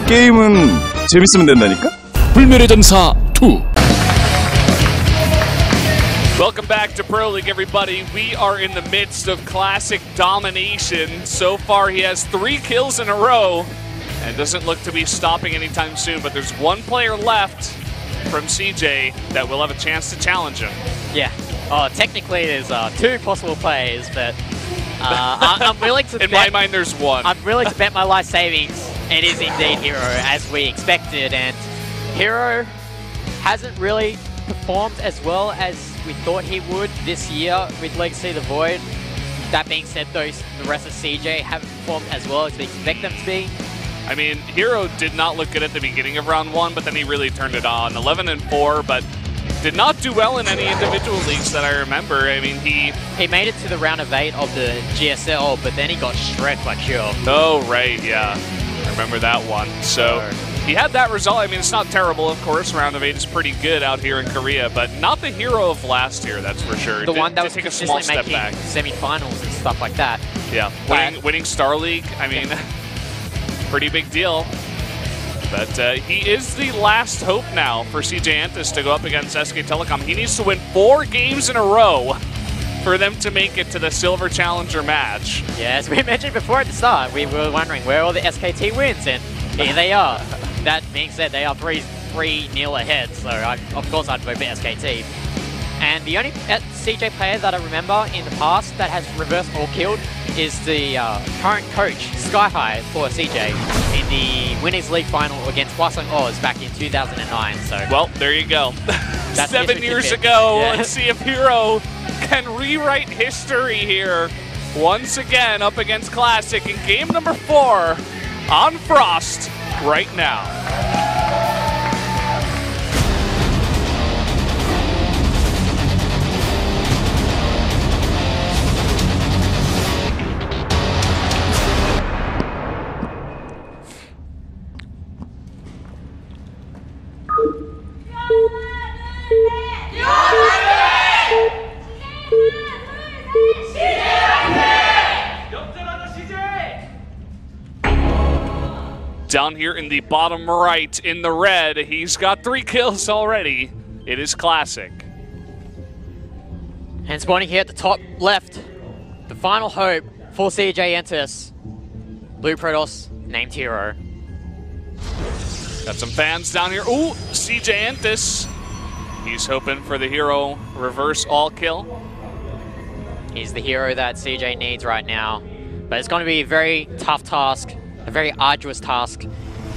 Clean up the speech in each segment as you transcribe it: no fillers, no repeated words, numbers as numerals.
게임은 재밌으면 된다니까? 불멸의 전사 2. Welcome back to Pro League, everybody. We are in the midst of classic domination. So far, he has 3 kills in a row and doesn't look to be stopping anytime soon. But there's one player left from CJ that will have a chance to challenge him. Yeah. Oh, technically, there's 2 possible players, but I'm willing to In my mind, there's 1. I'm willing to bet my life savings. It is indeed herO, as we expected, and herO hasn't really performed as well as we thought he would this year with Legacy of the Void. That being said, though, the rest of CJ haven't performed as well as we expect them to be. I mean, herO did not look good at the beginning of round 1, but then he really turned it on. 11-4, but did not do well in any individual leagues that I remember. I mean, he made it to the round of 8 of the GSL, but then he got shredded by Cure. Oh, right, yeah. I remember that one. So he had that result. I mean, it's not terrible, of course. Round of 8 is pretty good out here in Korea, but not the herO of last year, that's for sure. The one that was take a small step making back. Semi-finals and stuff like that. Yeah, winning Star League, I mean, pretty big deal. But he is the last hope now for CJ Antis to go up against SK Telecom. He needs to win 4 games in a row for them to make it to the Silver Challenger match. Yeah, as we mentioned before at the start, we were wondering where all the SKT wins, and here they are. That being said, they are 3-0 ahead, so of course I'd vote for SKT. And the only CJ player that I remember in the past that has reverse all killed is the current coach, Sky High, for CJ in the Winners League final against Hwasong Oz back in 2009. So well, there you go. 7 years ago. Yeah. Let's see if herO can rewrite history here once again up against Classic in game number 4 on Frost right now. Down here in the bottom right, in the red, he's got 3 kills already. It is Classic. And spawning here at the top left, the final hope for CJ Antis. Blue Protoss, named herO. Got some fans down here. Ooh, CJ Antis. He's hoping for the herO reverse all kill. He's the herO that CJ needs right now. But it's going to be a very tough task. A very arduous task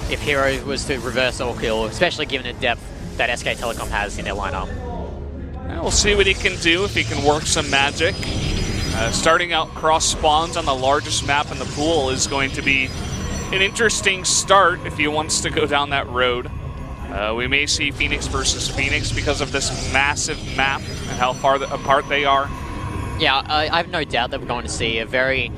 if herO was to reverse all kill, especially given the depth that SK Telecom has in their lineup. We'll see what he can do, if he can work some magic. Starting out cross spawns on the largest map in the pool is going to be an interesting start if he wants to go down that road. We may see Phoenix versus Phoenix because of this massive map and how far apart they are. Yeah, I have no doubt that we're going to see a very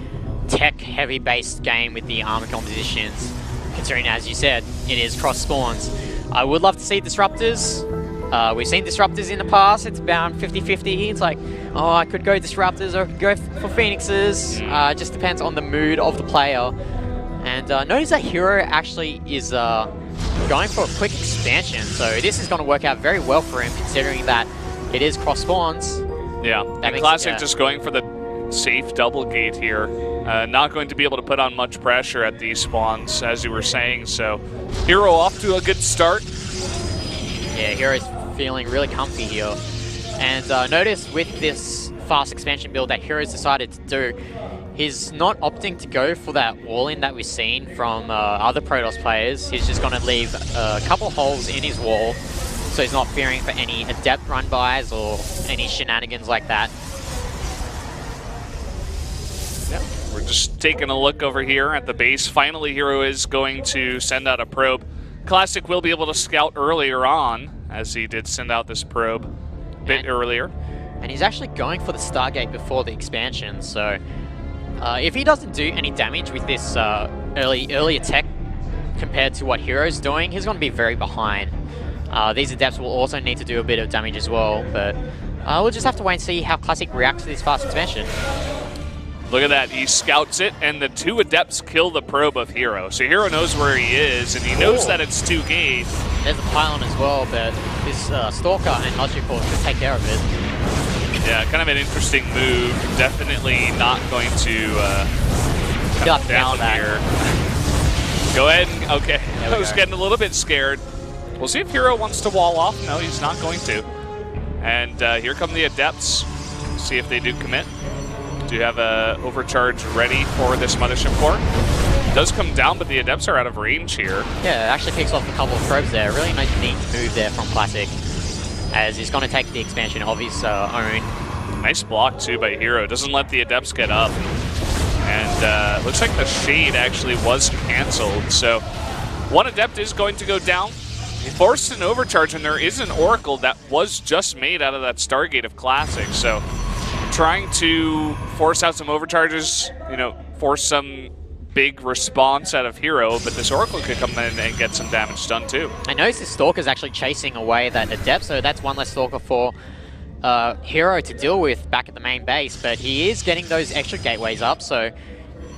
tech-heavy based game with the armor compositions, considering, as you said, it is cross spawns. I would love to see disruptors. We've seen disruptors in the past. It's about 50-50. It's like, oh, I could go disruptors or I could go for phoenixes. It just depends on the mood of the player. And notice that herO actually is going for a quick expansion, so this is going to work out very well for him, considering that it is cross spawns. Yeah, and Classic just going for the safe double gate here. Not going to be able to put on much pressure at these spawns, as you were saying, so herO off to a good start. Yeah, herO's feeling really comfy here. And notice with this fast expansion build that herO's decided to do, he's not opting to go for that wall-in that we've seen from other Protoss players. He's just going to leave a couple holes in his wall, so he's not fearing for any adept run-bys or any shenanigans like that. Yeah, we're just taking a look over here at the base. Finally, herO is going to send out a probe. Classic will be able to scout earlier on, as he did send out this probe a bit earlier. And he's actually going for the Stargate before the expansion, so if he doesn't do any damage with this early attack compared to what herO's doing, he's going to be very behind. These adepts will also need to do a bit of damage as well, but we'll just have to wait and see how Classic reacts to this fast expansion. Look at that, he scouts it, and the 2 Adepts kill the probe of herO. So herO knows where he is, and he knows that it's 2 gate. There's a pylon as well, but this Stalker and Logic Force should take care of it. Yeah, kind of an interesting move. Definitely not going to come down here. Go ahead and, okay, I was getting a little bit scared. We'll see if herO wants to wall off. No, he's not going to. And here come the Adepts. See if they do commit. Do have a overcharge ready for this Mothership Core. Does come down, but the Adepts are out of range here. Yeah, it actually picks off a couple of probes there. Really nice neat move there from Classic, as he's going to take the expansion of his own. Nice block too by herO. Doesn't let the Adepts get up. And looks like the Shade actually was cancelled. So 1 Adept is going to go down. He forced an overcharge, and there is an Oracle that was just made out of that Stargate of Classic. So trying to force out some overcharges, you know, force some big response out of herO, but this Oracle could come in and get some damage done too. I noticed this Stalker's actually chasing away that Adept, so that's 1 less Stalker for herO to deal with back at the main base, but he is getting those extra gateways up, so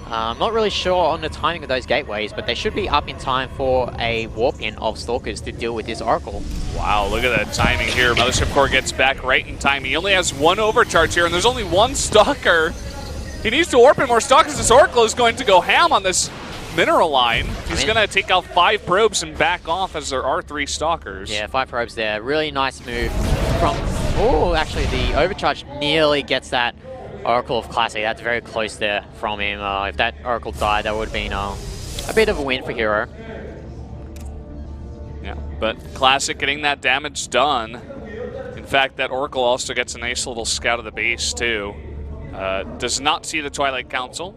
I'm not really sure on the timing of those gateways, but they should be up in time for a warp-in of Stalkers to deal with this Oracle. Wow, look at that timing here. Mothership Core gets back right in time. He only has 1 overcharge here, and there's only 1 Stalker. He needs to warp in more Stalkers. This Oracle is going to go ham on this mineral line. He's going to take out 5 probes and back off, as there are 3 Stalkers. Yeah, 5 probes there. Really nice move from... Oh, actually, the overcharge nearly gets that Oracle of Classic. That's very close there from him. If that Oracle died, that would have been a bit of a win for herO. Yeah, but Classic getting that damage done. In fact, that Oracle also gets a nice little scout of the base, too. Does not see the Twilight Council,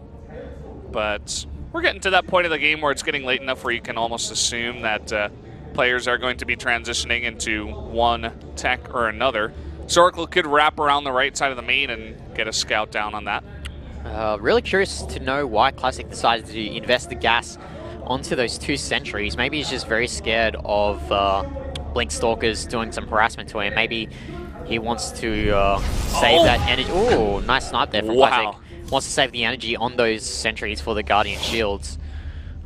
but we're getting to that point of the game where it's getting late enough where you can almost assume that players are going to be transitioning into one tech or another. So Oracle could wrap around the right side of the main and get a scout down on that. Really curious to know why Classic decided to invest the gas onto those 2 sentries. Maybe he's just very scared of Blink Stalkers doing some harassment to him. Maybe he wants to save that energy. Ooh, nice snipe there from Classic. Wants to save the energy on those sentries for the Guardian Shields.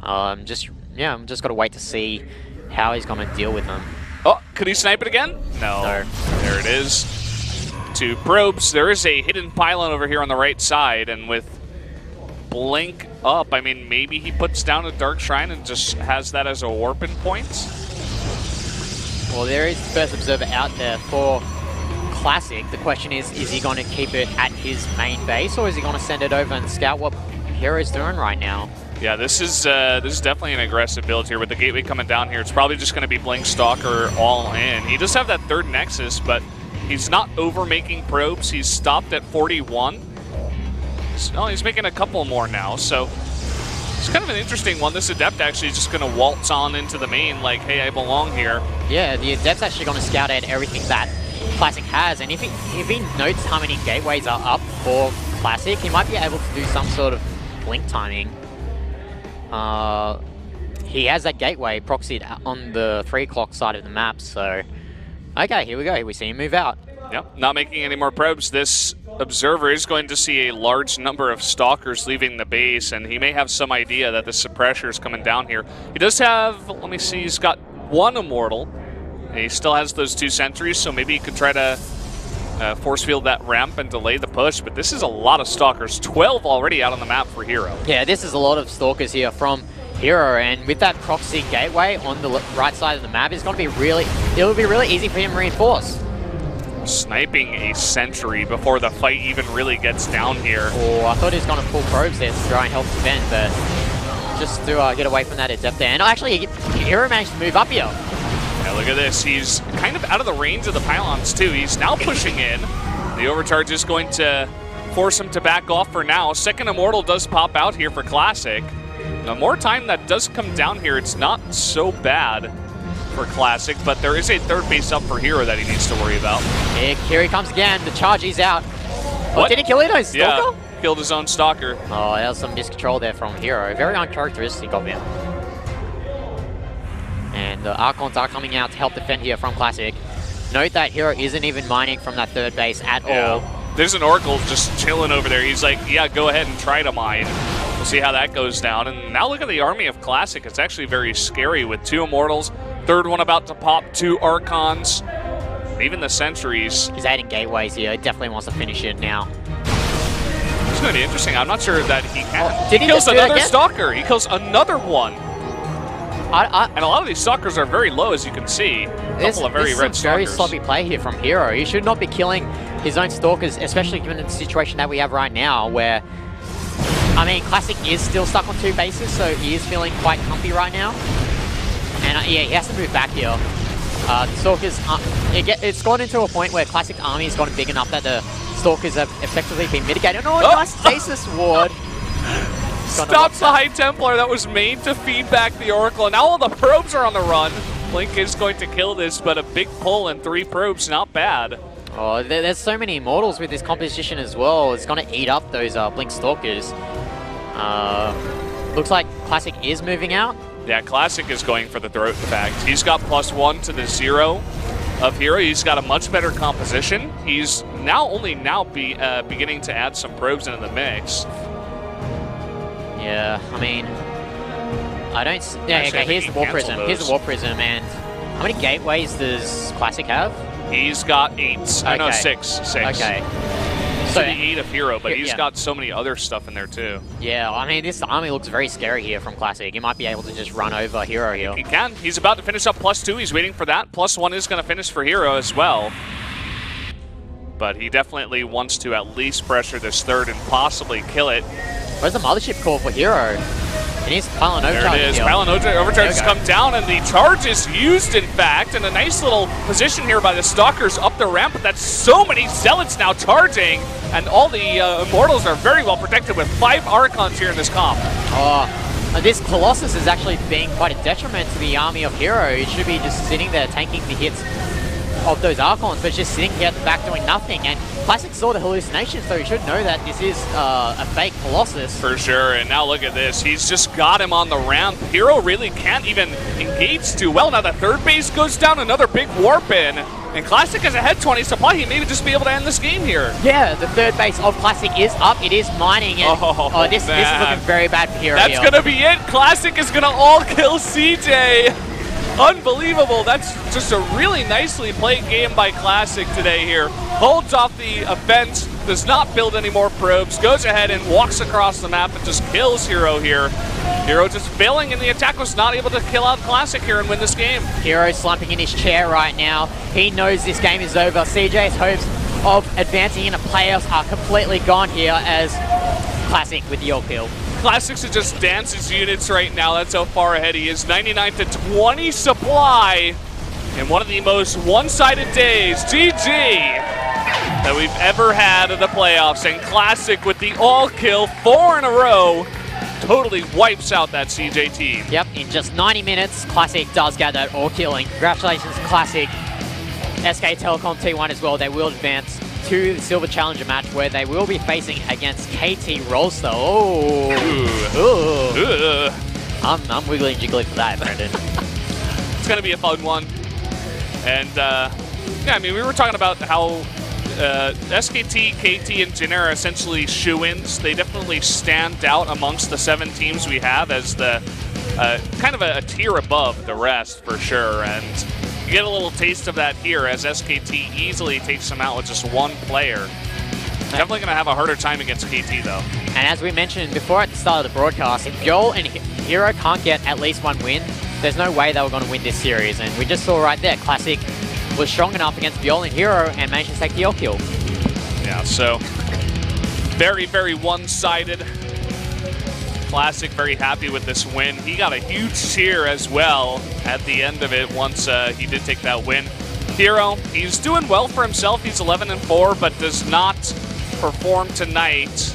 I'm just got to wait to see how he's going to deal with them. Oh, could he snipe it again? No. There it is. 2 probes. There is a hidden pylon over here on the right side, and with Blink up, I mean, maybe he puts down a Dark Shrine and just has that as a warping point. Well, there is the first observer out there for Classic. The question is he going to keep it at his main base, or is he going to send it over and scout what herO's doing right now? Yeah, this is definitely an aggressive build here with the gateway coming down here. It's probably just going to be Blink Stalker all in. He does have that 3rd Nexus, but he's not over making probes. He's stopped at 41. Oh, he's making a couple more now, so it's kind of an interesting one. This Adept actually is just going to waltz on into the main like, hey, I belong here. Yeah, the Adept's actually going to scout out everything that Classic has, and if he notes how many gateways are up for Classic, he might be able to do some sort of blink timing. He has that gateway proxied on the 3 o'clock side of the map, so... Okay, here we go. We see him move out. Yep, not making any more probes. This observer is going to see a large number of Stalkers leaving the base, and he may have some idea that the suppressor is coming down here. He does have, let me see, he's got 1 Immortal. And he still has those 2 sentries, so maybe he could try to force field that ramp and delay the push, but this is a lot of Stalkers. 12 already out on the map for herO. Yeah, this is a lot of Stalkers here from herO, and with that proxy gateway on the right side of the map, it's going to be really, it'll be really easy for him to reinforce. Sniping a sentry before the fight even really gets down here. Oh, I thought he was going to pull probes there to try and help defend, but just to get away from that Adept there. And actually, herO managed to move up here. Yeah, look at this. He's kind of out of the range of the pylons, too. He's now pushing in. The overcharge is going to force him to back off for now. 2nd Immortal does pop out here for Classic. The more time that does come down here, it's not so bad for Classic, but there is a 3rd base up for herO that he needs to worry about. Here he comes again. The charge is out. What? Oh, did he kill his Stalker? Yeah, killed his own Stalker. Oh, that was some miscontrol there from herO. Very uncharacteristic of him. And the Archons are coming out to help defend here from Classic. Note that herO isn't even mining from that 3rd base at all. there's an Oracle just chilling over there. He's like, yeah, go ahead and try to mine. We'll see how that goes down. And now look at the army of Classic. It's actually very scary with 2 Immortals, third one about to pop, 2 Archons, even the Sentries. He's adding gateways here. He definitely wants to finish it now. It's going to be interesting. I'm not sure that he can. Oh, did he kills just do that another again? Stalker. He kills another one. And a lot of these Stalkers are very low, as you can see. A couple of very red This is a very Stalkers. sloppy play here from herO. He should not be killing his own Stalkers, especially given the situation that we have right now, where, I mean, Classic is still stuck on 2 bases, so he is feeling quite comfy right now. And yeah, he has to move back here. The Stalkers, it's gone into a point where Classic Army has gotten big enough that the Stalkers have effectively been mitigated. Oh, nice Stasis Ward. Stops the High Templar that was made to feed back the Oracle. And now all the probes are on the run. Blink is going to kill this, but a big pull and 3 probes, not bad. Oh, there's so many Immortals with this composition as well. It's going to eat up those Blink Stalkers. Looks like Classic is moving out. Yeah, Classic is going for the throat, in fact. He's got +1 to the 0 of herO. He's got a much better composition. He's beginning to add some probes into the mix. Yeah, I mean, I don't. Yeah, Actually, okay. Here's the War Prism. Here's the War Prism, and how many gateways does Classic have? He's got 8. I know, Okay. 6. Okay. So the 8 of herO, but he's yeah. got so many other stuff in there too. Yeah, I mean, this army looks very scary here from Classic. He might be able to just run over herO here. He can. He's about to finish up +2. He's waiting for that. +1 is going to finish for herO as well. But he definitely wants to at least pressure this third and possibly kill it. Where's the Mothership call for herO? It needs Pylon Overcharge. There it is. Here. Pylon Overcharge has go. come down, and the charge is used, in fact. And a nice little position here by the Stalkers up the ramp. But that's so many Zealots now charging. And all the Immortals are very well protected with 5 Archons here in this comp. Oh, this Colossus is actually being quite a detriment to the army of herO. It should be just sitting there tanking the hits of those Archons, but just sitting here at the back doing nothing. And Classic saw the hallucination, so he should know that this is a fake Colossus. For sure, and now look at this. He's just got him on the ramp. herO really can't even engage too well. Now the third base goes down, another big warp in. And Classic has a head 20 supply. He may just be able to end this game here. Yeah, the third base of Classic is up. It is mining, and this is looking very bad for herO. That's going to be it. Classic is going to all kill CJ. Unbelievable. That's just a really nicely played game by Classic today here. Holds off the offense, does not build any more probes, goes ahead and walks across the map and just kills herO here. herO just failing in the attack, was not able to kill out Classic here and win this game. herO slumping in his chair right now. He knows this game is over. CJ's hopes of advancing into playoffs are completely gone here as Classic with the all kill. Classic should just dance his units right now. That's how far ahead he is. 99 to 20 supply in one of the most one-sided days, GG, that we've ever had in the playoffs. And Classic with the all-kill 4 in a row totally wipes out that CJ team. Yep, in just 90 minutes, Classic does get that all killing. Congratulations, Classic. SK Telecom T1 as well. They will advance to the Silver Challenger match where they will be facing against KT Rolster. Oh, I'm wiggling jiggly for that, Brendan. It's going to be a fun one. And, yeah, I mean, we were talking about how SKT, KT, and Jin are essentially shoo-ins. They definitely stand out amongst the 7 teams we have as the kind of a tier above the rest, for sure. And you get a little taste of that here as SKT easily takes them out with just 1 player. Definitely going to have a harder time against KT, though. And as we mentioned before at the start of the broadcast, if Joel and herO can't get at least 1 win, there's no way they were going to win this series. And we just saw right there, Classic was strong enough against Bjol and herO and managed to take the all kill. Yeah, so very, very one-sided. Classic very happy with this win. He got a huge cheer as well at the end of it once he did take that win. herO, he's doing well for himself. He's 11-4, but does not perform tonight.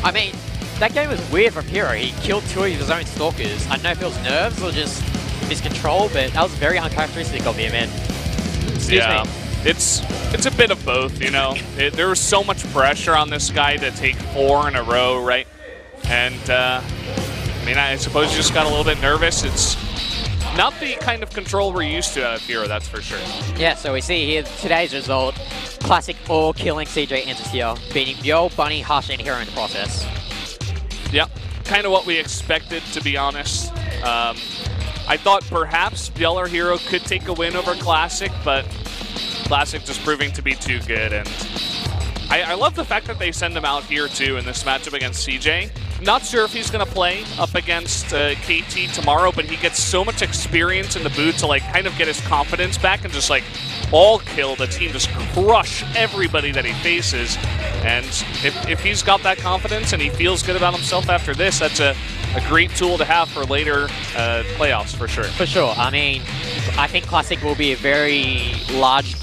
I mean, that game was weird from herO. He killed 2 of his own Stalkers. I don't know if it was nerves or just miscontrol, but that was very uncharacteristic of him, man. Excuse me. It's a bit of both, you know. There was so much pressure on this guy to take 4 in a row, right? And, I mean, I suppose you just got a little bit nervous. It's not the kind of control we're used to out of herO, that's for sure. Yeah, so we see here today's result. Classic all killing CJ enters here, beating Yo, Bunny, Hush, and herO in the process. Yep, kind of what we expected, to be honest. I thought perhaps Byell or herO could take a win over Classic, but Classic just proving to be too good. And I love the fact that they send him out here too in this matchup against CJ. Not sure if he's going to play up against KT tomorrow, but he gets so much experience in the boot to like kind of get his confidence back and just like all kill the team, just crush everybody that he faces. And if he's got that confidence and he feels good about himself after this, that's a great tool to have for later playoffs for sure. For sure. I mean, I think Classic will be a very large